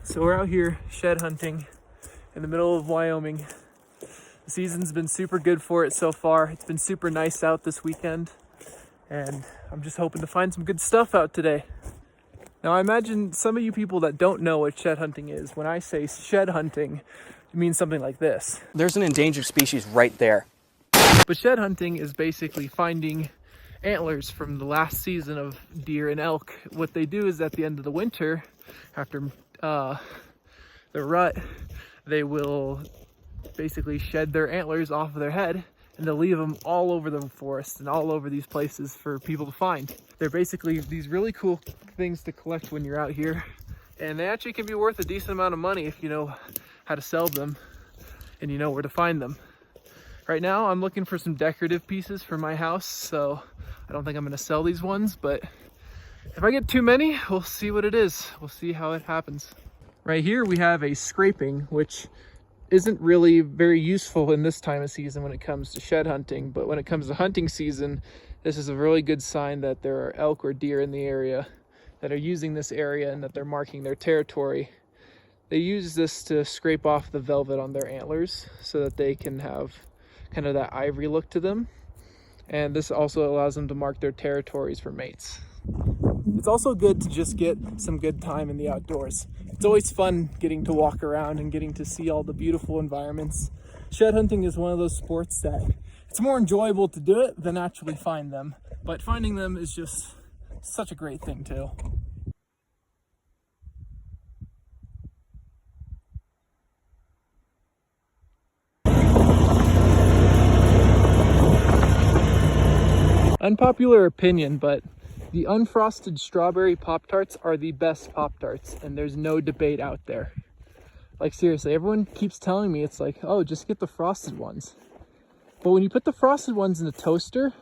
So we're out here shed hunting in the middle of Wyoming. The season's been super good for it so far. It's been super nice out this weekend, and I'm just hoping to find some good stuff out today. Now I imagine some of you people that don't know what shed hunting is, when I say shed hunting, it means something like this. There's an endangered species right there. But shed hunting is basically finding antlers from the last season of deer and elk. What they do is at the end of the winter, after the rut, they will basically shed their antlers off of their head, and they'll leave them all over the forest and all over these places for people to find. They're basically these really cool things to collect when you're out here, and they actually can be worth a decent amount of money if you know how to sell them and you know where to find them. Right now I'm looking for some decorative pieces for my house, so I don't think I'm going to sell these ones, but if I get too many, we'll see what it is. We'll see how it happens. Right here we have a scraping, which isn't really very useful in this time of season when it comes to shed hunting, but when it comes to hunting season, this is a really good sign that there are elk or deer in the area that are using this area and that they're marking their territory. They use this to scrape off the velvet on their antlers so that they can have kind of that ivory look to them, and this also allows them to mark their territories for mates. It's also good to just get some good time in the outdoors. It's always fun getting to walk around and getting to see all the beautiful environments. Shed hunting is one of those sports that it's more enjoyable to do it than actually find them, but finding them is just such a great thing too. Unpopular opinion, but the unfrosted strawberry Pop-Tarts are the best Pop-Tarts, and there's no debate out there. Like seriously, everyone keeps telling me it's like, oh, just get the frosted ones. But when you put the frosted ones in the toaster,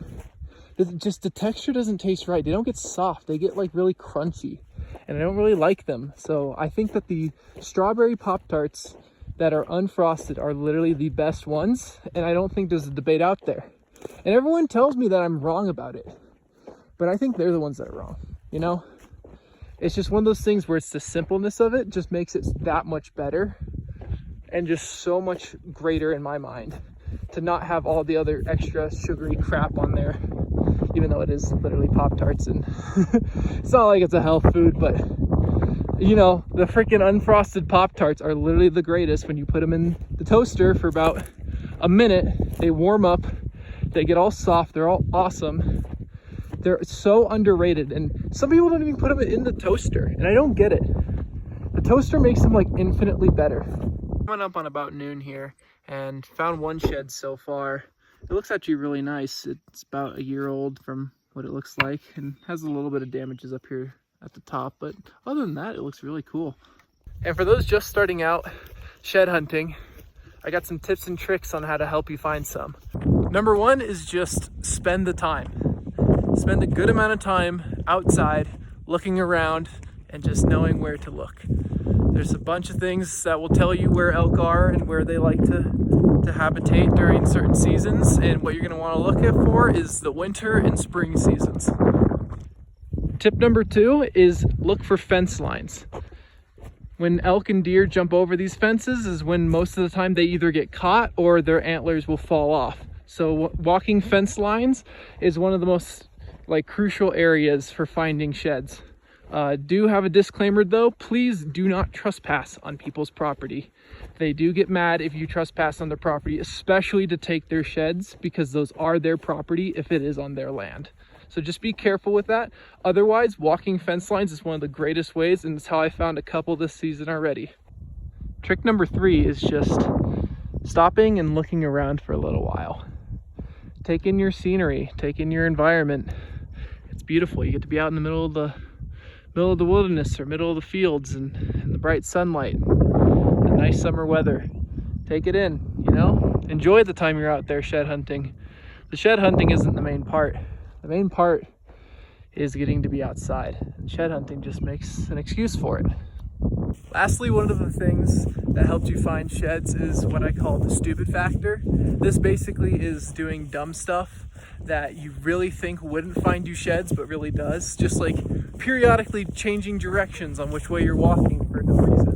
the texture doesn't taste right. They don't get soft, they get like really crunchy, and I don't really like them. So I think that the strawberry Pop-Tarts that are unfrosted are literally the best ones, and I don't think there's a debate out there. And everyone tells me that I'm wrong about it, but I think they're the ones that are wrong, you know? It's just one of those things where it's the simpleness of it just makes it that much better and just so much greater in my mind to not have all the other extra sugary crap on there, even though it is literally Pop-Tarts, and it's not like it's a health food, but you know, the freaking unfrosted Pop-Tarts are literally the greatest. When you put them in the toaster for about a minute, they warm up, they get all soft, they're all awesome. They're so underrated, and some people don't even put them in the toaster, and I don't get it. The toaster makes them like infinitely better. Coming up on about noon here, and found one shed so far. It looks actually really nice. It's about a year old from what it looks like, and has a little bit of damages up here at the top, but other than that, it looks really cool. And for those just starting out shed hunting, I got some tips and tricks on how to help you find some. Number one is just spend the time. Spend a good amount of time outside looking around and just knowing where to look. There's a bunch of things that will tell you where elk are and where they like to habitate during certain seasons, and what you're going to want to look at for is the winter and spring seasons. Tip number two is look for fence lines. When elk and deer jump over these fences is when most of the time they either get caught or their antlers will fall off. So walking fence lines is one of the most crucial areas for finding sheds. Do have a disclaimer though, please do not trespass on people's property. They do get mad if you trespass on their property, especially to take their sheds, because those are their property if it is on their land. So just be careful with that. Otherwise, walking fence lines is one of the greatest ways, and it's how I found a couple this season already. Trick number three is just stopping and looking around for a little while. Take in your scenery, take in your environment. It's beautiful. You get to be out in the middle of the wilderness or middle of the fields and the bright sunlight, the nice summer weather. Take it in, you know? Enjoy the time you're out there shed hunting. The shed hunting isn't the main part. The main part is getting to be outside, and shed hunting just makes an excuse for it. Lastly, one of the things that helps you find sheds is what I call the stupid factor. This basically is doing dumb stuff that you really think wouldn't find you sheds, but really does. Just like periodically changing directions on which way you're walking for no reason.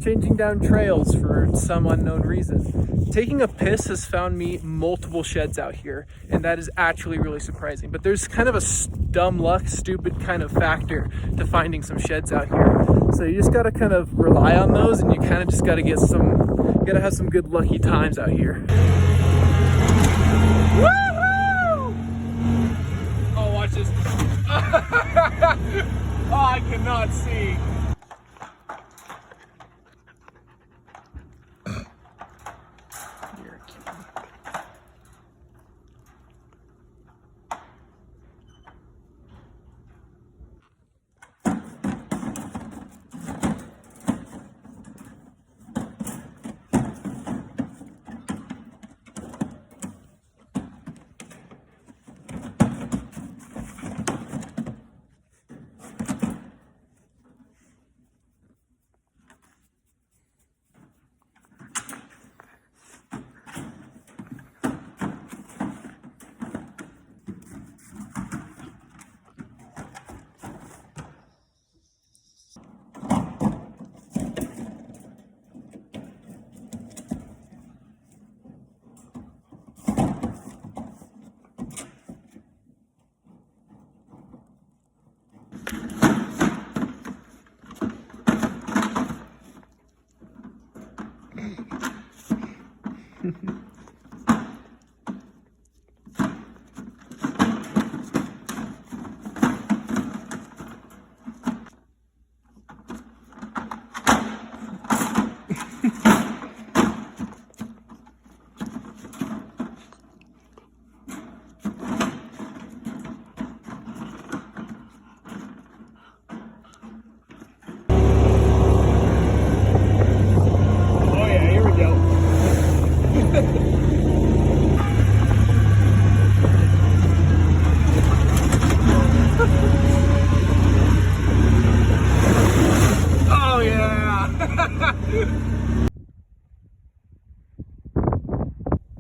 changing down trails for some unknown reason. Taking a piss has found me multiple sheds out here, and that is actually really surprising. But there's kind of a dumb luck, stupid kind of factor to finding some sheds out here. So you just gotta kind of rely on those, and you kind of just gotta have some good lucky times out here. Woo-hoo! Oh, watch this. Oh, I cannot see. You're cute.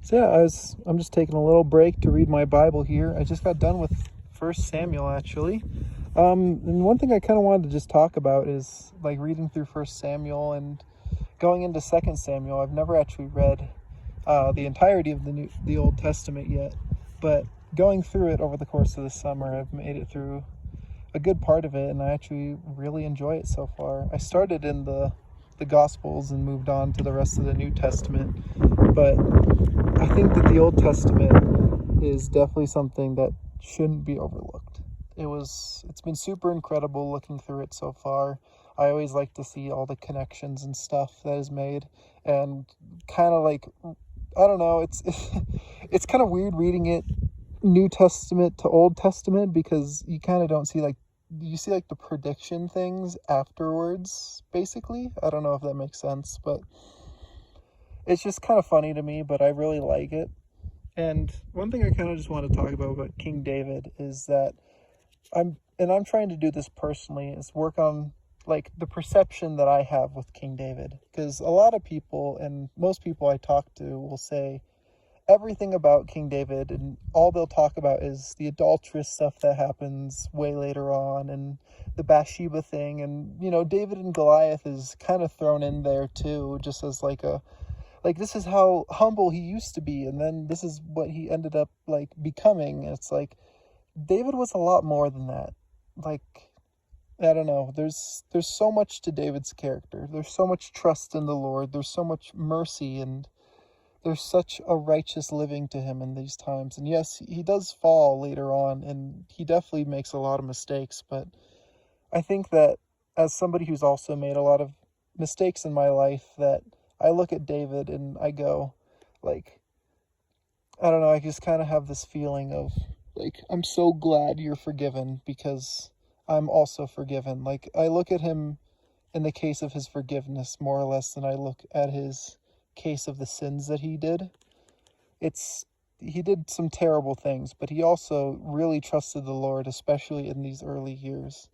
So yeah, I'm just taking a little break to read my Bible here. I just got done with 1 Samuel actually. And one thing I kind of wanted to just talk about is like reading through 1 Samuel and going into 2 Samuel. I've never actually read the entirety of the Old Testament yet, but going through it over the course of the summer, I've made it through a good part of it, and I actually really enjoy it so far. I started in the Gospels and moved on to the rest of the New Testament, but I think that the Old Testament is definitely something that shouldn't be overlooked. It's been super incredible looking through it so far. I always like to see all the connections and stuff that is made, and kind of like, I don't know, it's kind of weird reading it New Testament to Old Testament, because you kind of don't see you see the prediction things afterwards, basically. I don't know if that makes sense, but it's just kind of funny to me, but I really like it. And one thing I kind of just want to talk about King David is that I'm trying to do this personally, is work on the perception that I have with King David, because a lot of people, and most people I talk to, will say everything about King David, and all they'll talk about is the adulterous stuff that happens way later on, and the Bathsheba thing, and David and Goliath is kind of thrown in there too, just as this is how humble he used to be, and then this is what he ended up becoming. It's David was a lot more than that. I don't know, there's so much to David's character. There's so much trust in the Lord, there's so much mercy, and there's such a righteous living to him in these times. And yes, he does fall later on, and he definitely makes a lot of mistakes, but I think that as somebody who's also made a lot of mistakes in my life, that I look at David and I go, I don't know, I just kind of have this feeling of, I'm so glad you're forgiven, because I'm also forgiven. I look at him in the case of his forgiveness more or less than I look at his case of the sins that he did. He did some terrible things, but he also really trusted the Lord, especially in these early years.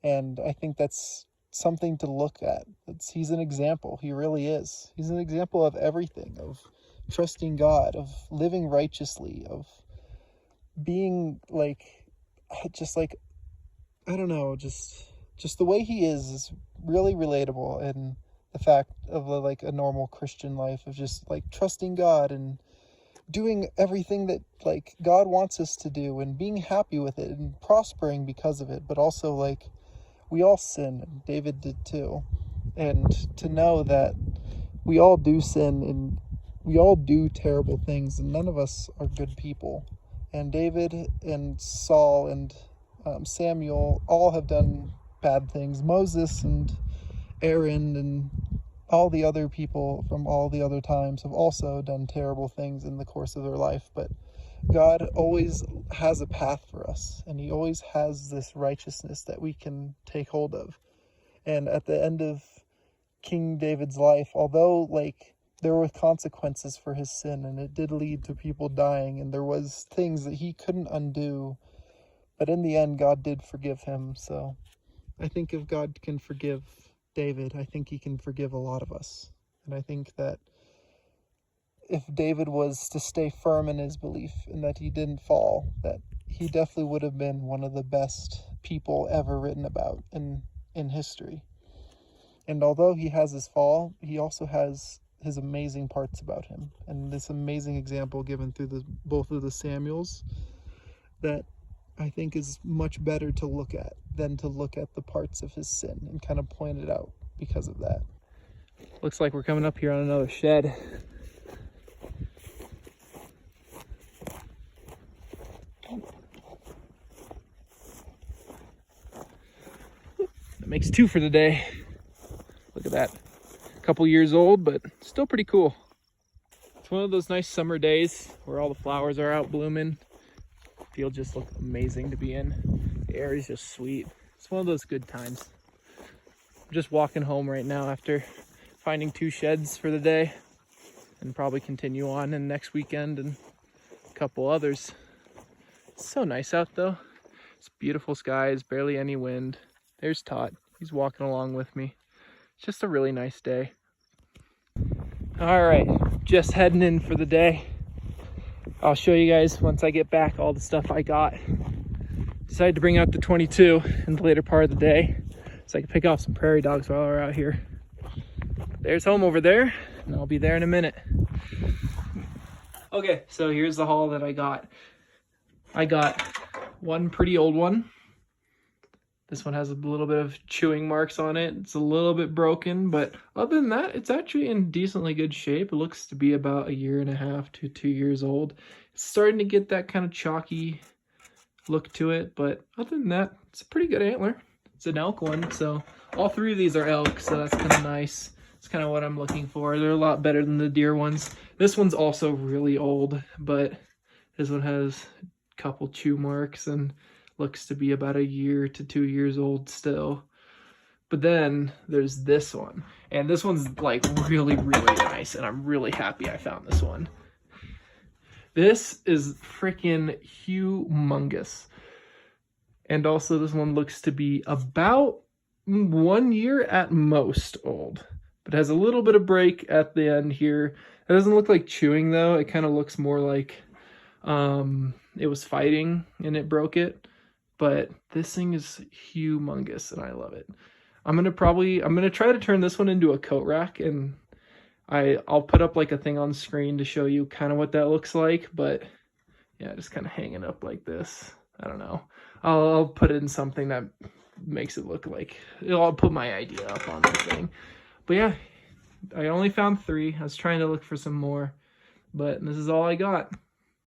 And I think that's something to look at. He's an example. He really is. He's an example of everything, of trusting God, of living righteously, of being I don't know, just the way he is really relatable. And the fact of like a normal Christian life of just like trusting God and doing everything that like God wants us to do and being happy with it and prospering because of it. But also like we all sin, and David did too. And to know that we all do sin and we all do terrible things, and none of us are good people. And David and Saul and Samuel all have done bad things. Moses and Aaron and all the other people from all the other times have also done terrible things in the course of their life. But God always has a path for us, and he always has this righteousness that we can take hold of. And at the end of King David's life, although like there were consequences for his sin and it did lead to people dying and there was things that he couldn't undo, but in the end God did forgive him. So I think if God can forgive David, I think he can forgive a lot of us. And I think that if David was to stay firm in his belief and that he didn't fall, that he definitely would have been one of the best people ever written about in history. And although he has his fall, he also has his amazing parts about him, and this amazing example given through both of the Samuels that I think is much better to look at than to look at the parts of his sin and kind of point it out because of that. Looks like we're coming up here on another shed. That makes 2 for the day. Look at that. A couple years old, but still pretty cool. It's one of those nice summer days where all the flowers are out blooming. The field just looks amazing to be in. The air is just sweet. It's one of those good times. I'm just walking home right now after finding 2 sheds for the day, and probably continue on in next weekend and a couple others. It's so nice out though. It's beautiful skies, barely any wind. There's Todd. He's walking along with me. It's just a really nice day. All right, just heading in for the day. I'll show you guys once I get back all the stuff I got. Decided to bring out the 22 in the later part of the day so I can pick off some prairie dogs while we're out here. There's home over there, and I'll be there in a minute. Okay, so here's the haul that I got. I got one pretty old one. This one has a little bit of chewing marks on it. It's a little bit broken, but other than that, it's actually in decently good shape. It looks to be about 1.5 to 2 years old. It's starting to get that kind of chalky look to it, but other than that, it's a pretty good antler. It's an elk one, so all 3 of these are elk, so that's kind of nice. It's kind of what I'm looking for. They're a lot better than the deer ones. This one's also really old, but this one has a couple chew marks and looks to be about 1 to 2 years old still. But then there's this one, and this one's like really, really nice, and I'm really happy I found this one. This is freaking humongous. And also this one looks to be about 1 year at most old, but has a little bit of break at the end here. It doesn't look like chewing though. It kind of looks more like it was fighting and it broke it. But this thing is humongous and I love it. I'm gonna try to turn this one into a coat rack, and I'll put up like a thing on screen to show you kind of what that looks like. But yeah, just kind of hanging up like this. I don't know. I'll put it in something that makes it look like, I'll put my idea up on the thing. But yeah, I only found 3. I was trying to look for some more, but this is all I got.